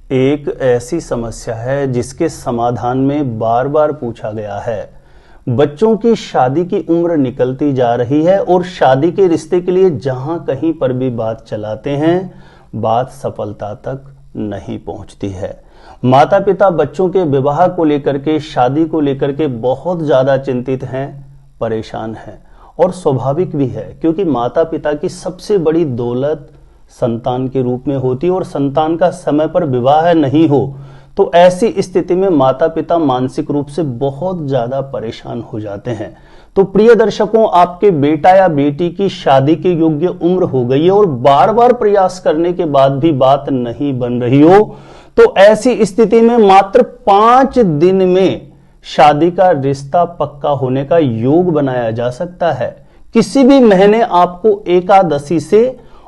एक ऐसी समस्या है जिसके समाधान में बार बार पूछा गया है। बच्चों की शादी की उम्र निकलती जा रही है और शादी के रिश्ते के लिए जहां कहीं पर भी बात चलाते हैं, बात सफलता तक नहीं पहुंचती है। माता पिता बच्चों के विवाह को लेकर के, शादी को लेकर के बहुत ज्यादा चिंतित हैं, परेशान हैं। और स्वाभाविक भी है, क्योंकि माता पिता की सबसे बड़ी दौलत संतान के रूप में होती है और संतान का समय पर विवाह नहीं हो तो ऐसी स्थिति में माता पिता मानसिक रूप से बहुत ज्यादा परेशान हो जाते हैं। तो प्रिय दर्शकों, आपके बेटा या बेटी की शादी के योग्य उम्र हो गई है और बार बार प्रयास करने के बाद भी बात नहीं बन रही हो, तो ऐसी स्थिति में मात्र 5 दिन में शादी का रिश्ता पक्का होने का योग बनाया जा सकता है। किसी भी महीने आपको एकादशी से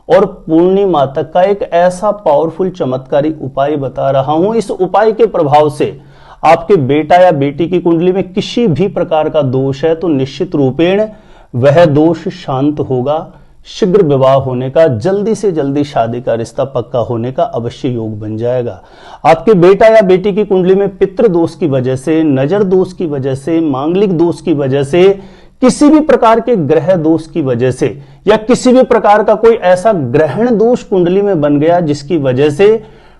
और पूर्णिमा तक का एक ऐसा पावरफुल चमत्कारी उपाय बता रहा हूं। इस उपाय के प्रभाव से आपके बेटा या बेटी की कुंडली में किसी भी प्रकार का दोष है तो निश्चित रूपेण वह दोष शांत होगा। शीघ्र विवाह होने का, जल्दी से जल्दी शादी का रिश्ता पक्का होने का अवश्य योग बन जाएगा। आपके बेटा या बेटी की कुंडली में पितृ दोष की वजह से, नजर दोष की वजह से, मांगलिक दोष की वजह से, किसी भी प्रकार के ग्रह दोष की वजह से या किसी भी प्रकार का कोई ऐसा ग्रहण दोष कुंडली में बन गया जिसकी वजह से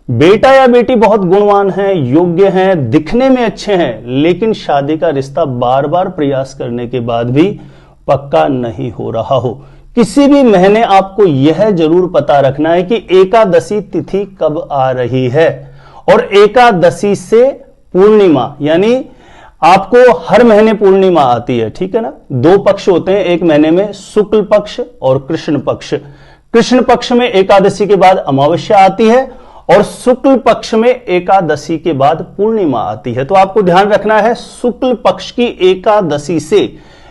बेटा या बेटी बहुत गुणवान हैं, योग्य हैं, दिखने में अच्छे हैं, लेकिन शादी का रिश्ता बार बार प्रयास करने के बाद भी पक्का नहीं हो रहा हो। किसी भी महीने आपको यह जरूर पता रखना है कि एकादशी तिथि कब आ रही है और एकादशी से पूर्णिमा, यानी आपको हर महीने पूर्णिमा आती है, ठीक है ना। 2 पक्ष होते हैं एक महीने में, शुक्ल पक्ष और कृष्ण पक्ष। कृष्ण पक्ष में एकादशी के बाद अमावस्या आती है और शुक्ल पक्ष में एकादशी के बाद पूर्णिमा आती है। तो आपको ध्यान रखना है, शुक्ल पक्ष की एकादशी से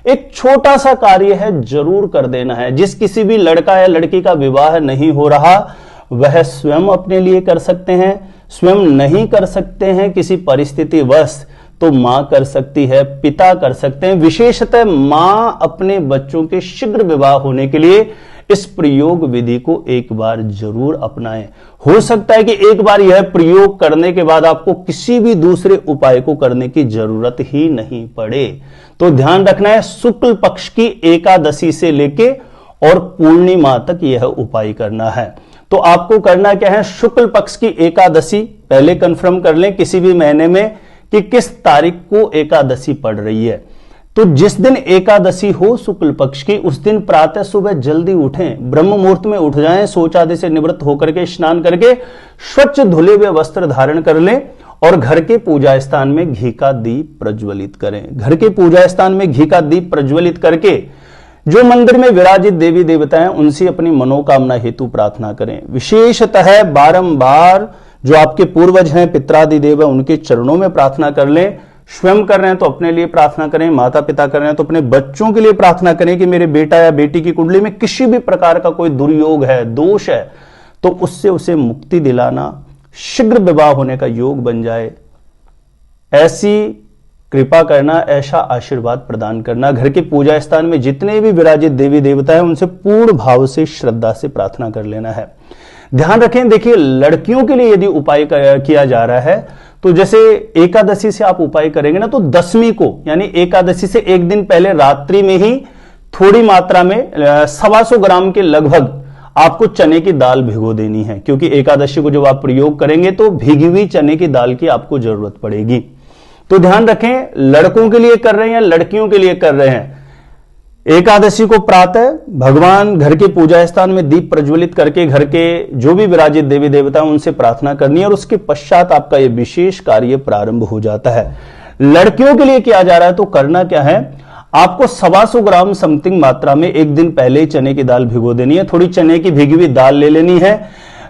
एक छोटा सा कार्य है, जरूर कर देना है। जिस किसी भी लड़का या लड़की का विवाह नहीं हो रहा वह स्वयं अपने लिए कर सकते हैं, स्वयं नहीं कर सकते हैं किसी परिस्थिति वश तो मां कर सकती है, पिता कर सकते हैं। विशेषतः मां अपने बच्चों के शीघ्र विवाह होने के लिए इस प्रयोग विधि को एक बार जरूर अपनाएं। हो सकता है कि एक बार यह प्रयोग करने के बाद आपको किसी भी दूसरे उपाय को करने की जरूरत ही नहीं पड़े। तो ध्यान रखना है, शुक्ल पक्ष की एकादशी से लेके और पूर्णिमा तक यह उपाय करना है। तो आपको करना क्या है, शुक्ल पक्ष की एकादशी पहले कंफर्म कर लें किसी भी महीने में कि किस तारीख को एकादशी पड़ रही है। तो जिस दिन एकादशी हो शुक्ल पक्ष की, उस दिन प्रातः सुबह जल्दी उठें, ब्रह्म मुहूर्त में उठ जाएं, शौच आदि से निवृत्त होकर के स्नान करके स्वच्छ धुले हुए वस्त्र धारण कर लें और घर के पूजा स्थान में घी का दीप प्रज्वलित करें। घर के पूजा स्थान में घी का दीप प्रज्वलित करके जो मंदिर में विराजित देवी देवता हैं उनसे अपनी मनोकामना हेतु प्रार्थना करें। विशेषतः बारंबार जो आपके पूर्वज हैं, पितरादि देव हैं, उनके चरणों में प्रार्थना कर लें। स्वयं कर रहे हैं तो अपने लिए प्रार्थना करें, माता पिता कर रहे हैं तो अपने बच्चों के लिए प्रार्थना करें कि मेरे बेटा या बेटी की कुंडली में किसी भी प्रकार का कोई दुर्योग है, दोष है, तो उससे उसे मुक्ति दिलाना, शीघ्र विवाह होने का योग बन जाए, ऐसी कृपा करना, ऐसा आशीर्वाद प्रदान करना। घर के पूजा स्थान में जितने भी विराजित देवी देवता हैं उनसे पूर्ण भाव से, श्रद्धा से प्रार्थना कर लेना है। ध्यान रखें, देखिए लड़कियों के लिए यदि उपाय किया जा रहा है तो जैसे एकादशी से आप उपाय करेंगे ना, तो 10वीं को यानी एकादशी से एक दिन पहले रात्रि में ही थोड़ी मात्रा में 125 ग्राम के लगभग आपको चने की दाल भिगो देनी है, क्योंकि एकादशी को जब आप प्रयोग करेंगे तो भीगी हुई चने की दाल की आपको जरूरत पड़ेगी। तो ध्यान रखें, लड़कों के लिए कर रहे हैं या लड़कियों के लिए कर रहे हैं, एकादशी को प्रातः भगवान घर के पूजा स्थान में दीप प्रज्वलित करके घर के जो भी विराजित देवी देवता हैं उनसे प्रार्थना करनी है और उसके पश्चात आपका यह विशेष कार्य प्रारंभ हो जाता है। लड़कियों के लिए किया जा रहा है तो करना क्या है, आपको 125 ग्राम समथिंग मात्रा में एक दिन पहले चने की दाल भिगो देनी है। थोड़ी चने की भिगी हुई दाल ले लेनी है।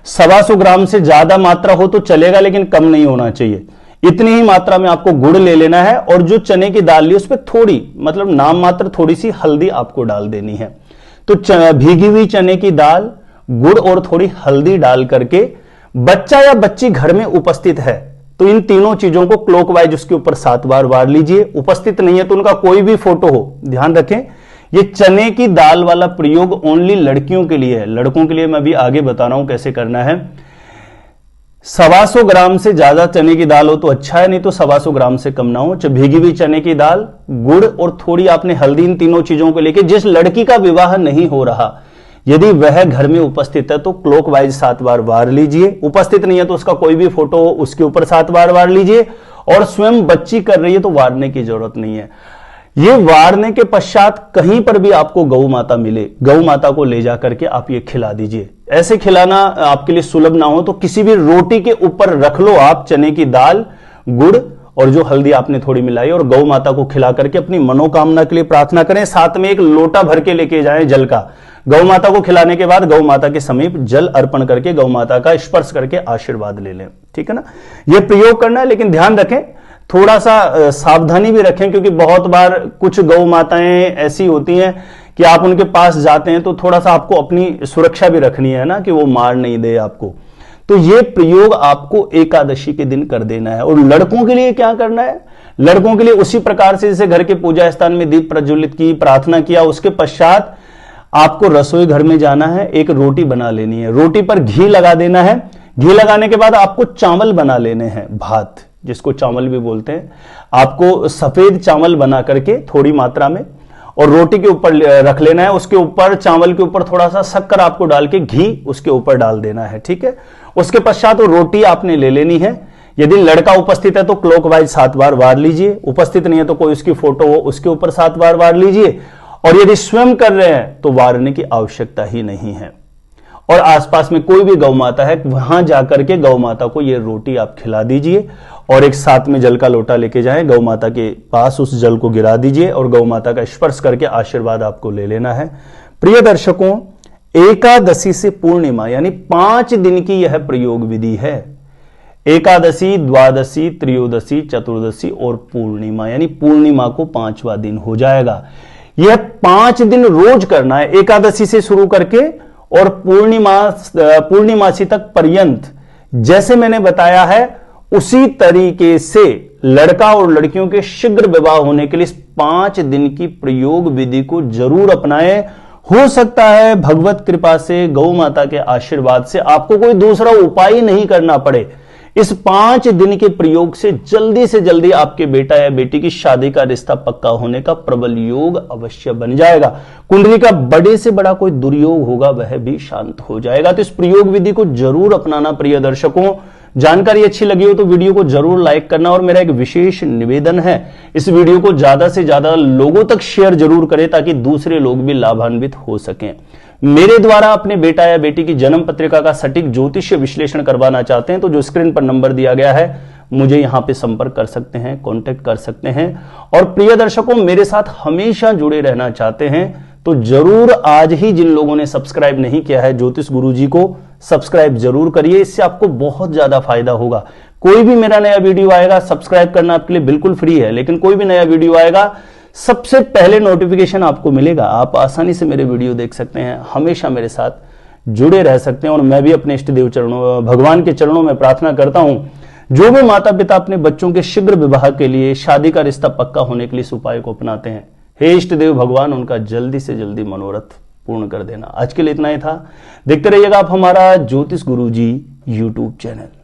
125 ग्राम से ज्यादा मात्रा हो तो चलेगा, लेकिन कम नहीं होना चाहिए। इतनी ही मात्रा में आपको गुड़ ले लेना है और जो चने की दाल ली उस पर थोड़ी, मतलब नाम मात्र थोड़ी सी हल्दी आपको डाल देनी है। तो भीगी हुई चने की दाल, गुड़ और थोड़ी हल्दी डाल करके बच्चा या बच्ची घर में उपस्थित है तो इन तीनों चीजों को क्लॉकवाइज उसके ऊपर 7 बार वार लीजिए। उपस्थित नहीं है तो उनका कोई भी फोटो हो। ध्यान रखें, ये चने की दाल वाला प्रयोग ओनली लड़कियों के लिए है, लड़कों के लिए मैं भी आगे बता रहा हूं कैसे करना है। 125 ग्राम से ज्यादा चने की दाल हो तो अच्छा है, नहीं तो 125 ग्राम से कम ना हो। भीगी हुई चने की दाल, गुड़ और थोड़ी आपने हल्दी, इन तीनों चीजों को लेके, जिस लड़की का विवाह नहीं हो रहा यदि वह घर में उपस्थित है तो क्लॉकवाइज 7 बार वार लीजिए। उपस्थित नहीं है तो उसका कोई भी फोटो हो उसके ऊपर 7 बार वार लीजिए। और स्वयं बच्ची कर रही है तो वारने की जरूरत नहीं है। ये वारने के पश्चात कहीं पर भी आपको गौ माता मिले, गौ माता को ले जाकर के आप ये खिला दीजिए। ऐसे खिलाना आपके लिए सुलभ ना हो तो किसी भी रोटी के ऊपर रख लो आप चने की दाल, गुड़ और जो हल्दी आपने थोड़ी मिलाई, और गौ माता को खिला करके अपनी मनोकामना के लिए प्रार्थना करें। साथ में एक लोटा भर के लेके जाएं जल का। गौ माता को खिलाने के बाद गौ माता के समीप जल अर्पण करके गौ माता का स्पर्श करके आशीर्वाद ले लें, ठीक है ना। यह प्रयोग करना है, लेकिन ध्यान रखें, थोड़ा सा सावधानी भी रखें, क्योंकि बहुत बार कुछ गौ माताएं ऐसी होती हैं कि आप उनके पास जाते हैं तो थोड़ा सा आपको अपनी सुरक्षा भी रखनी है ना, कि वो मार नहीं दे आपको। तो ये प्रयोग आपको एकादशी के दिन कर देना है। और लड़कों के लिए क्या करना है? लड़कों के लिए उसी प्रकार से जैसे घर के पूजा स्थान में दीप प्रज्वलित की, प्रार्थना किया, उसके पश्चात आपको रसोई घर में जाना है, एक रोटी बना लेनी है, रोटी पर घी लगा देना है। घी लगाने के बाद आपको चावल बना लेने हैं, भात जिसको चावल भी बोलते हैं। आपको सफेद चावल बना करके थोड़ी मात्रा में और रोटी के ऊपर रख लेना है। उसके ऊपर, चावल के ऊपर थोड़ा सा शक्कर आपको डाल के घी उसके ऊपर डाल देना है, ठीक है। उसके पश्चात वो रोटी आपने ले लेनी है। यदि लड़का उपस्थित है तो क्लॉकवाइज 7 बार वार लीजिए। उपस्थित नहीं है तो कोई उसकी फोटो हो उसके ऊपर 7 बार वार लीजिए। और यदि स्वयं कर रहे हैं तो वारने की आवश्यकता ही नहीं है। और आसपास में कोई भी गौ माता है वहां जाकर के गौ माता को ये रोटी आप खिला दीजिए। और एक साथ में जल का लोटा लेके जाएं, गौ माता के पास उस जल को गिरा दीजिए और गौ माता का स्पर्श करके आशीर्वाद आपको ले लेना है। प्रिय दर्शकों, एकादशी से पूर्णिमा यानी 5 दिन की यह प्रयोग विधि है। एकादशी, द्वादशी, त्रयोदशी, चतुर्दशी और पूर्णिमा, यानी पूर्णिमा को 5वां दिन हो जाएगा। यह 5 दिन रोज करना है, एकादशी से शुरू करके और पूर्णिमासी तक पर्यंत। जैसे मैंने बताया है उसी तरीके से लड़का और लड़कियों के शीघ्र विवाह होने के लिए 5 दिन की प्रयोग विधि को जरूर अपनाएं। हो सकता है भगवत कृपा से, गौ माता के आशीर्वाद से आपको कोई दूसरा उपाय नहीं करना पड़े। इस 5 दिन के प्रयोग से जल्दी आपके बेटा या बेटी की शादी का रिश्ता पक्का होने का प्रबल योग अवश्य बन जाएगा। कुंडली का बड़े से बड़ा कोई दुर्योग होगा वह भी शांत हो जाएगा। तो इस प्रयोग विधि को जरूर अपनाना। प्रिय दर्शकों, जानकारी अच्छी लगी हो तो वीडियो को जरूर लाइक करना। और मेरा एक विशेष निवेदन है, इस वीडियो को ज्यादा से ज्यादा लोगों तक शेयर जरूर करें ताकि दूसरे लोग भी लाभान्वित हो सकें। मेरे द्वारा अपने बेटा या बेटी की जन्म पत्रिका का सटीक ज्योतिषीय विश्लेषण करवाना चाहते हैं तो जो स्क्रीन पर नंबर दिया गया है मुझे यहां पे संपर्क कर सकते हैं, कांटेक्ट कर सकते हैं। और प्रिय दर्शकों, मेरे साथ हमेशा जुड़े रहना चाहते हैं तो जरूर आज ही जिन लोगों ने सब्सक्राइब नहीं किया है ज्योतिष गुरुजी को सब्सक्राइब जरूर करिए। इससे आपको बहुत ज्यादा फायदा होगा। कोई भी मेरा नया वीडियो आएगा, सब्सक्राइब करना आपके लिए बिल्कुल फ्री है, लेकिन कोई भी नया वीडियो आएगा सबसे पहले नोटिफिकेशन आपको मिलेगा। आप आसानी से मेरे वीडियो देख सकते हैं, हमेशा मेरे साथ जुड़े रह सकते हैं। और मैं भी अपने इष्ट देव चरणों, भगवान के चरणों में प्रार्थना करता हूं जो भी माता पिता अपने बच्चों के शीघ्र विवाह के लिए, शादी का रिश्ता पक्का होने के लिए इस उपाय को अपनाते हैं, हे इष्ट देव भगवान उनका जल्दी से जल्दी मनोरथ पूर्ण कर देना। आज के लिए इतना ही था। देखते रहिएगा आप हमारा ज्योतिष गुरुजी यूट्यूब चैनल।